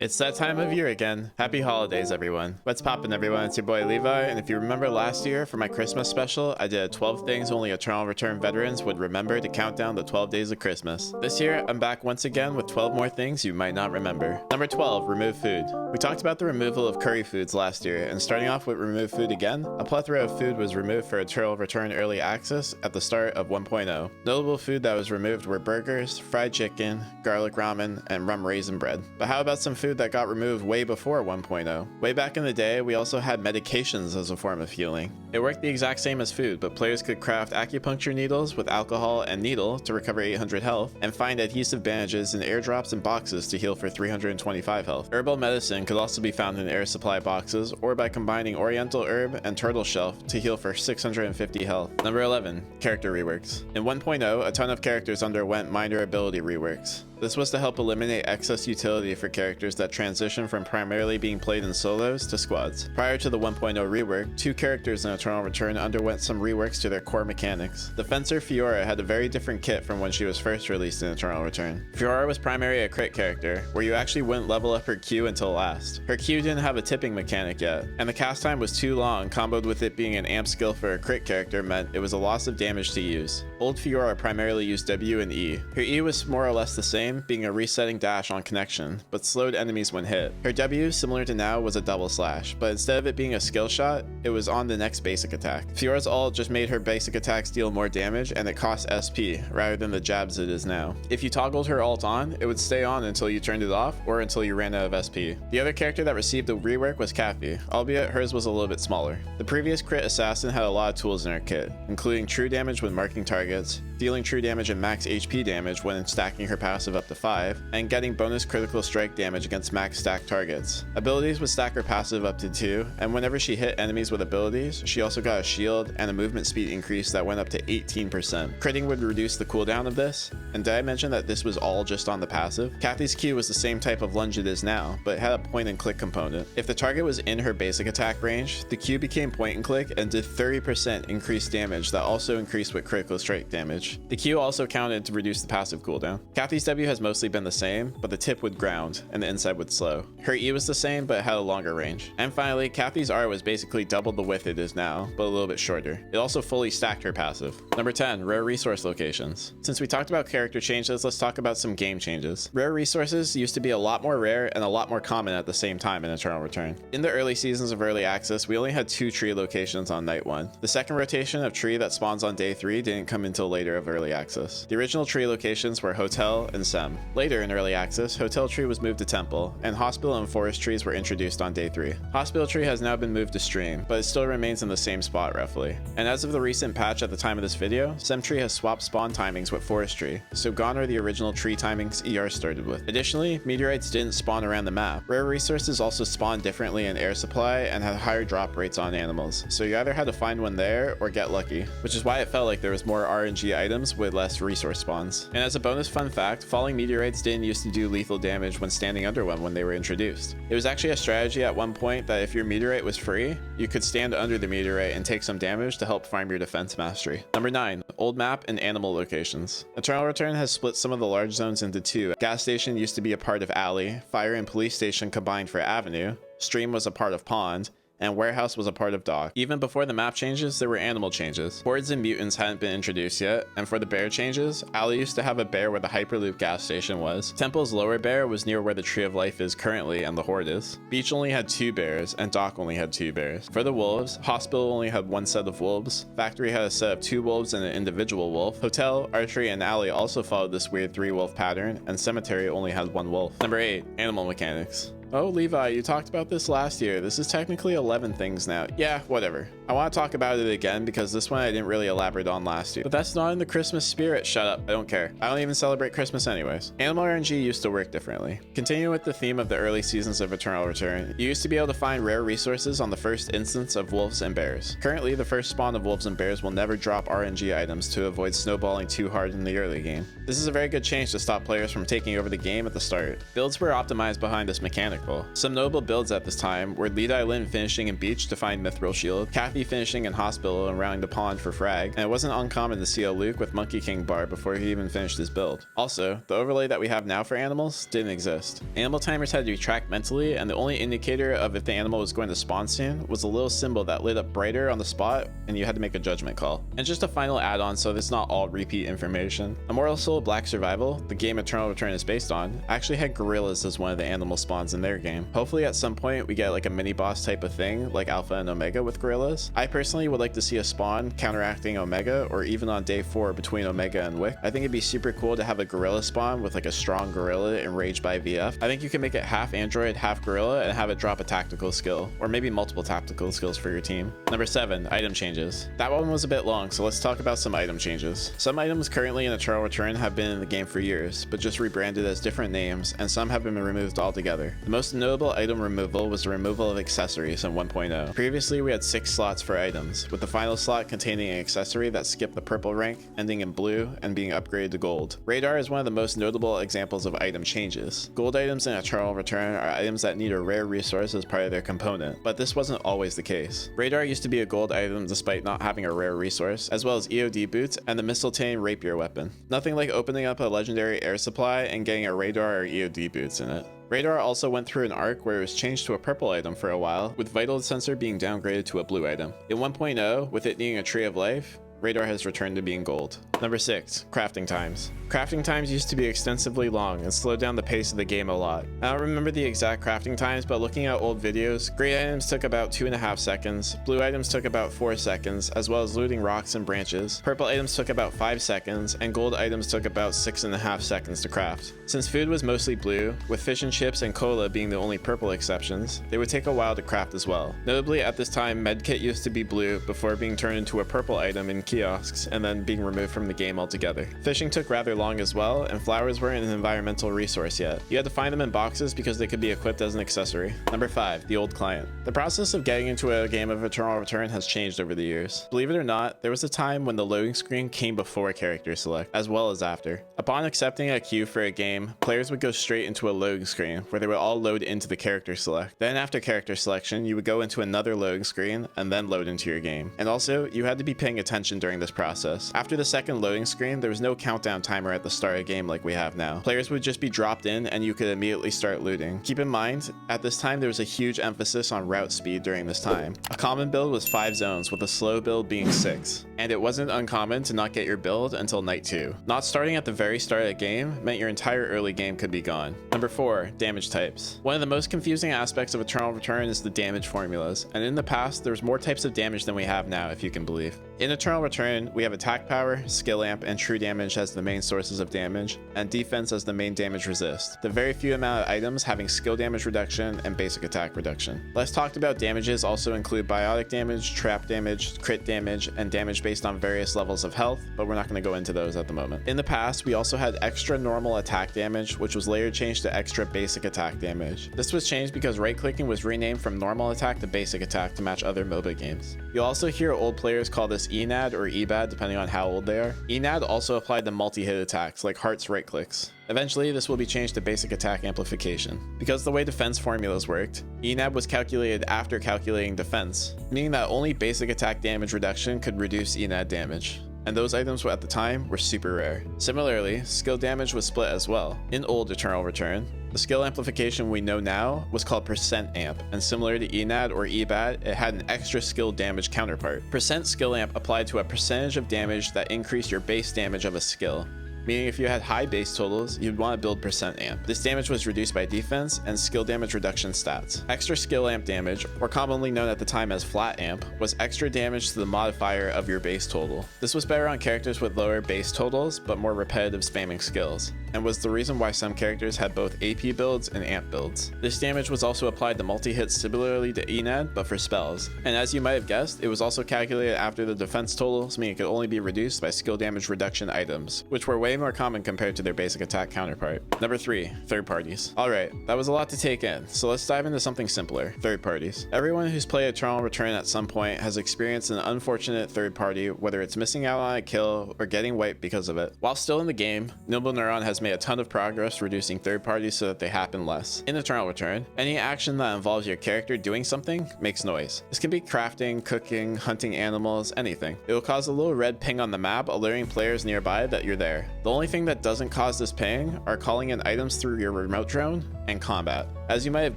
It's that time of year again. Happy holidays, everyone. What's poppin', everyone? It's your boy Levi, and if you remember last year for my Christmas special, I did 12 things only Eternal Return veterans would remember to count down the 12 days of Christmas. This year, I'm back once again with 12 more things you might not remember. Number 12, remove food. We talked about the removal of curry foods last year, and starting off with remove food again, a plethora of food was removed for Eternal Return Early Access at the start of 1.0. Notable food that was removed were burgers, fried chicken, garlic ramen, and rum raisin bread. But how about some food that got removed way before 1.0? Way back in the day, we also had medications as a form of healing. It worked the exact same as food, but players could craft acupuncture needles with alcohol and needle to recover 800 health, and find adhesive bandages in airdrops and boxes to heal for 325 health. Herbal medicine could also be found in air supply boxes, or by combining oriental herb and turtle shell to heal for 650 health. Number 11, character reworks. In 1.0, a ton of characters underwent minor ability reworks. This was to help eliminate excess utility for characters that transition from primarily being played in solos to squads. Prior to the 1.0 rework, two characters in Eternal Return underwent some reworks to their core mechanics. The Fencer Fiora had a very different kit from when she was first released in Eternal Return. Fiora was primarily a crit character, where you actually wouldn't level up her Q until last. Her Q didn't have a tipping mechanic yet, and the cast time was too long, comboed with it being an amp skill for a crit character meant it was a loss of damage to use. Old Fiora primarily used W and E. Her E was more or less the same, being a resetting dash on connection, but slowed enemies when hit. Her W, similar to now, was a double slash, but instead of it being a skill shot, it was on the next basic attack. Fiora's ult just made her basic attacks deal more damage, and it cost SP, rather than the jabs it is now. If you toggled her ult on, it would stay on until you turned it off, or until you ran out of SP. The other character that received a rework was Kathy, albeit hers was a little bit smaller. The previous crit assassin had a lot of tools in her kit, including true damage when marking targets, dealing true damage and max HP damage when stacking her passive up to 5, and getting bonus critical strike damage against max stack targets. Abilities would stack her passive up to 2, and whenever she hit enemies with abilities, she also got a shield and a movement speed increase that went up to 18%. Critting would reduce the cooldown of this, and did I mention that this was all just on the passive? Kathy's Q was the same type of lunge it is now, but it had a point and click component. If the target was in her basic attack range, the Q became point and click and did 30% increased damage that also increased with critical strike damage. The Q also counted to reduce the passive cooldown. Kathy's W has mostly been the same, but the tip would ground and the inside would slow. Her E was the same, but it had a longer range. And finally, Kathy's R was basically double the width it is now, but a little bit shorter. It also fully stacked her passive. Number 10, rare resource locations. Since we talked about character changes, let's talk about some game changes. Rare resources used to be a lot more rare and a lot more common at the same time in Eternal Return. In the early seasons of Early Access, we only had 2 tree locations on night 1. The second rotation of tree that spawns on day 3 didn't come until later of Early Access. The original tree locations were Hotel and Sem. Later in Early Access, Hotel Tree was moved to Temple, and Hospital and Forest Trees were introduced on day 3. Hospital Tree has now been moved to Stream, but it still remains in the same spot roughly. And as of the recent patch at the time of this video, Sem Tree has swapped spawn timings with Forest Tree, so gone are the original tree timings ER started with. Additionally, meteorites didn't spawn around the map. Rare resources also spawned differently in air supply and had higher drop rates on animals, so you either had to find one there or get lucky, which is why it felt like there was more RNG items with less resource spawns. And as a bonus fun fact, falling meteorites didn't used to do lethal damage when standing under one when they were introduced. It was actually a strategy at one point that if your meteorite was free, you could stand under the meteorite and take some damage to help farm your defense mastery. Number 9, old map and animal locations. Eternal Return has split some of the large zones into 2. Gas station used to be a part of alley, fire and police station combined for avenue, stream was a part of pond, and warehouse was a part of dock. Even before the map changes, there were animal changes. Hordes and mutants hadn't been introduced yet, and for the bear changes, Alley used to have a bear where the Hyperloop gas station was. Temple's lower bear was near where the Tree of Life is currently and the Horde is. Beach only had 2 bears, and dock only had 2 bears. For the wolves, Hospital only had 1 set of wolves, Factory had a set of 2 wolves and an individual wolf, Hotel, Archery, and Alley also followed this weird 3-wolf pattern, and Cemetery only had 1 wolf. Number 8, animal mechanics. Oh, Levi, you talked about this last year. This is technically 11 things now. Yeah, whatever. I want to talk about it again because this one I didn't really elaborate on last year. But that's not in the Christmas spirit. Shut up. I don't care. I don't even celebrate Christmas anyways. Animal RNG used to work differently. Continuing with the theme of the early seasons of Eternal Return, you used to be able to find rare resources on the first instance of wolves and bears. Currently, the first spawn of wolves and bears will never drop RNG items to avoid snowballing too hard in the early game. This is a very good change to stop players from taking over the game at the start. Builds were optimized behind this mechanic flagpole. Some notable builds at this time were Lead Island finishing in Beach to find Mithril Shield, Kathy finishing in Hospital and rounding the pond for frag, and it wasn't uncommon to see a Luke with Monkey King bar before he even finished his build. Also, the overlay that we have now for animals didn't exist. Animal timers had to be tracked mentally, and the only indicator of if the animal was going to spawn soon was a little symbol that lit up brighter on the spot, and you had to make a judgment call. And just a final add-on so it's not all repeat information. Immortal Soul Black Survival, the game Eternal Return is based on, actually had gorillas as one of the animal spawns in their game. Hopefully at some point we get like a mini boss type of thing like Alpha and Omega with gorillas. I personally would like to see a spawn counteracting Omega, or even on day 4 between Omega and Wick. I think it'd be super cool to have a gorilla spawn with like a strong gorilla enraged by VF. I think you can make it half android, half gorilla, and have it drop a tactical skill, or maybe multiple tactical skills for your team. Number 7, item changes. That one was a bit long, so let's talk about some item changes. Some items currently in Eternal Return have been in the game for years, but just rebranded as different names, and some have been removed altogether. The most notable item removal was the removal of accessories in 1.0. Previously, we had 6 slots for items, with the final slot containing an accessory that skipped the purple rank, ending in blue, and being upgraded to gold. Radar is one of the most notable examples of item changes. Gold items in Eternal Return are items that need a rare resource as part of their component, but this wasn't always the case. Radar used to be a gold item despite not having a rare resource, as well as EOD boots and the Mistletoe rapier weapon. Nothing like opening up a legendary air supply and getting a radar or EOD boots in it. Radar also went through an arc where it was changed to a purple item for a while, with Vital Sensor being downgraded to a blue item. In 1.0, with it needing a Tree of Life, Radar has returned to being gold. Number 6, crafting times. Crafting times used to be extensively long and slowed down the pace of the game a lot. I don't remember the exact crafting times, but looking at old videos, gray items took about 2.5 seconds, blue items took about 4 seconds, as well as looting rocks and branches. Purple items took about 5 seconds, and gold items took about 6.5 seconds to craft. Since food was mostly blue, with fish and chips and cola being the only purple exceptions, they would take a while to craft as well. Notably, at this time, medkit used to be blue before being turned into a purple item in kiosks and then being removed from the game altogether. Fishing took rather long as well, and flowers weren't an environmental resource yet. You had to find them in boxes because they could be equipped as an accessory. Number 5, the old client. The process of getting into a game of Eternal Return has changed over the years. Believe it or not, there was a time when the loading screen came before character select, as well as after. Upon accepting a queue for a game, players would go straight into a loading screen where they would all load into the character select. Then after character selection, you would go into another loading screen and then load into your game. And also, you had to be paying attention during this process. After the second loading screen, there was no countdown timer at the start of the game like we have now. Players would just be dropped in and you could immediately start looting. Keep in mind, at this time there was a huge emphasis on route speed during this time. A common build was 5 zones, with a slow build being 6. And it wasn't uncommon to not get your build until night 2. Not starting at the very start of the game meant your entire early game could be gone. Number 4, damage types. One of the most confusing aspects of Eternal Return is the damage formulas, and in the past there was more types of damage than we have now, if you can believe. In Eternal Return, we have attack power, skill amp, and true damage as the main sources of damage, and defense as the main damage resist. The very few amount of items having skill damage reduction and basic attack reduction. Less talked about damages also include biotic damage, trap damage, crit damage, and damage based on various levels of health, but we're not going to go into those at the moment. In the past, we also had extra normal attack damage, which was later changed to extra basic attack damage. This was changed because right-clicking was renamed from normal attack to basic attack to match other MOBA games. You'll also hear old players call this ENAD or EBAD depending on how old they are. ENAD also applied to multi-hit attacks like hearts right clicks. Eventually, this will be changed to basic attack amplification. Because the way defense formulas worked, ENAD was calculated after calculating defense, meaning that only basic attack damage reduction could reduce ENAD damage. And those items at the time were super rare. Similarly, skill damage was split as well. In old Eternal Return, the skill amplification we know now was called percent amp, and similar to ENAD or EBAD, it had an extra skill damage counterpart. Percent skill amp applied to a percentage of damage that increased your base damage of a skill. Meaning if you had high base totals, you'd want to build percent amp. This damage was reduced by defense and skill damage reduction stats. Extra skill amp damage, or commonly known at the time as flat amp, was extra damage to the modifier of your base total. This was better on characters with lower base totals, but more repetitive spamming skills, and was the reason why some characters had both AP builds and amp builds. This damage was also applied to multi-hits similarly to ENAD, but for spells. And as you might have guessed, it was also calculated after the defense totals, meaning it could only be reduced by skill damage reduction items, which were way more common compared to their basic attack counterpart. Number 3, third parties. Alright, that was a lot to take in, so let's dive into something simpler, third parties. Everyone who's played Eternal Return at some point has experienced an unfortunate third party, whether it's missing out on a kill or getting wiped because of it. While still in the game, Noble Neuron has has made a ton of progress reducing third parties so that they happen less. In Eternal Return, any action that involves your character doing something makes noise. This can be crafting, cooking, hunting animals, anything. It will cause a little red ping on the map, alerting players nearby that you're there. The only thing that doesn't cause this ping are calling in items through your remote drone and combat. As you might have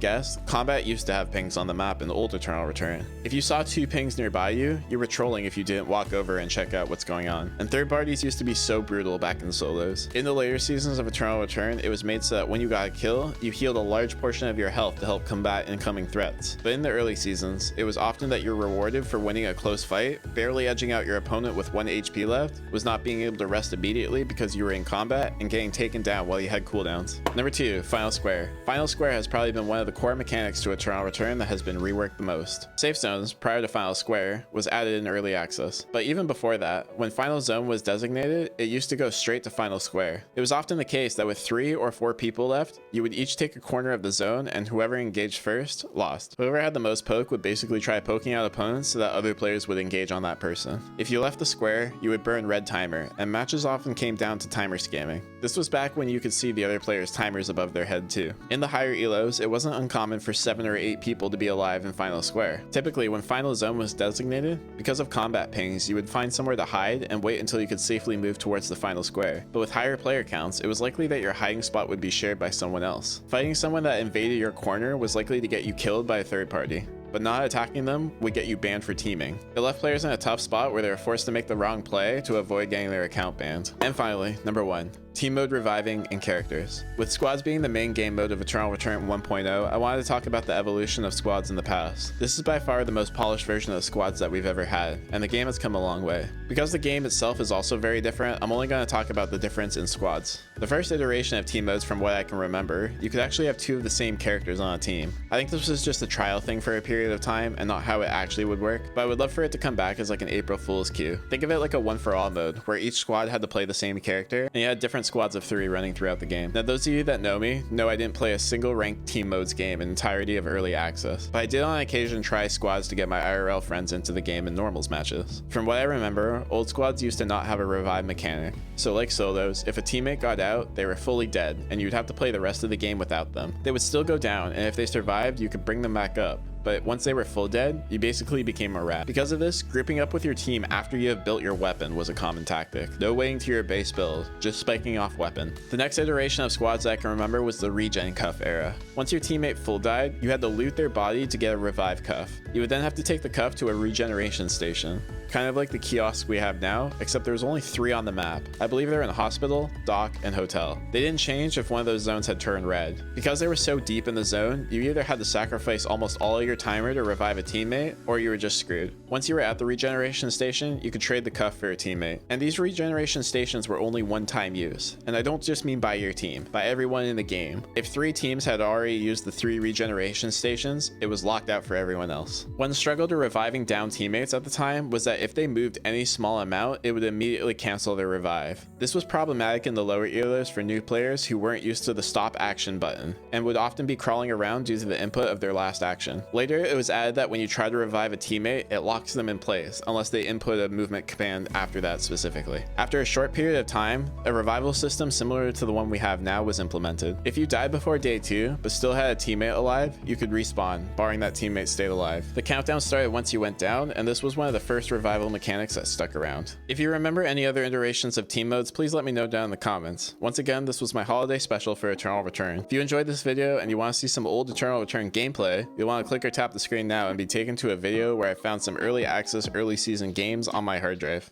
guessed, combat used to have pings on the map in the old Eternal Return. If you saw 2 pings nearby you, you were trolling if you didn't walk over and check out what's going on. And third parties used to be so brutal back in solos. In the later seasons of Eternal Return, it was made so that when you got a kill, you healed a large portion of your health to help combat incoming threats. But in the early seasons, it was often that you're rewarded for winning a close fight, barely edging out your opponent with 1 HP left, was not being able to rest immediately because you were in combat, and getting taken down while you had cooldowns. Number 2, Final Square. Final Square has probably been one of the core mechanics to Eternal Return that has been reworked the most. Safe zones, prior to Final Square, was added in early access. But even before that, when Final Zone was designated, it used to go straight to Final Square. It was often the case that with 3 or 4 people left, you would each take a corner of the zone, and whoever engaged first lost. Whoever had the most poke would basically try poking out opponents so that other players would engage on that person. If you left the square, you would burn red timer, and matches often came down to timer scamming. This was back when you could see the other players' timers above their head too. In the higher elos, it wasn't uncommon for 7 or 8 people to be alive in Final Square. Typically, when Final Zone was designated, because of combat pings, you would find somewhere to hide and wait until you could safely move towards the Final Square. But with higher player counts, it was likely that your hiding spot would be shared by someone else. Fighting someone that invaded your corner was likely to get you killed by a third party, but not attacking them would get you banned for teaming. It left players in a tough spot where they were forced to make the wrong play to avoid getting their account banned. And finally, number 1, team mode reviving and characters. With squads being the main game mode of Eternal Return 1.0, I wanted to talk about the evolution of squads in the past. This is by far the most polished version of squads that we've ever had, and the game has come a long way. Because the game itself is also very different, I'm only going to talk about the difference in squads. The first iteration of team modes, from what I can remember, you could actually have 2 of the same characters on a team. I think this was just a trial thing for a period of time and not how it actually would work, but I would love for it to come back as like an April Fool's cue. Think of it like a one-for-all mode, where each squad had to play the same character, and you had different squads of 3 running throughout the game. Now, those of you that know me know I didn't play a single ranked team modes game in entirety of early access, but I did on occasion try squads to get my IRL friends into the game in normals matches. From what I remember, old squads used to not have a revive mechanic, so like solos, if a teammate got out, they were fully dead, and you'd have to play the rest of the game without them. They would still go down, and if they survived, you could bring them back up. But once they were full dead, you basically became a rat. Because of this, grouping up with your team after you have built your weapon was a common tactic. No waiting to your base build, just spiking off weapon. The next iteration of squads I can remember was the regen cuff era. Once your teammate full died, you had to loot their body to get a revive cuff. You would then have to take the cuff to a regeneration station. Kind of like the kiosk we have now, except there was only 3 on the map. I believe they're in hospital, dock, and hotel. They didn't change if one of those zones had turned red. Because they were so deep in the zone, you either had to sacrifice almost all of your timer to revive a teammate, or you were just screwed. Once you were at the regeneration station, you could trade the cuff for a teammate. And these regeneration stations were only one-time use. And I don't just mean by your team, by everyone in the game. If 3 teams had already used the 3 regeneration stations, it was locked out for everyone else. One struggle to reviving down teammates at the time was that if they moved any small amount, it would immediately cancel their revive. This was problematic in the lower elos for new players who weren't used to the stop action button, and would often be crawling around due to the input of their last action. Later, it was added that when you try to revive a teammate, it locks them in place, unless they input a movement command after that specifically. After a short period of time, a revival system similar to the one we have now was implemented. If you died before day 2, but still had a teammate alive, you could respawn, barring that teammate stayed alive. The countdown started once you went down, and this was one of the first revival mechanics that stuck around. If you remember any other iterations of team modes, please let me know down in the comments. Once again, this was my holiday special for Eternal Return. If you enjoyed this video and you want to see some old Eternal Return gameplay, you'll want to click or tap the screen now and be taken to a video where I found some early access, early season games on my hard drive.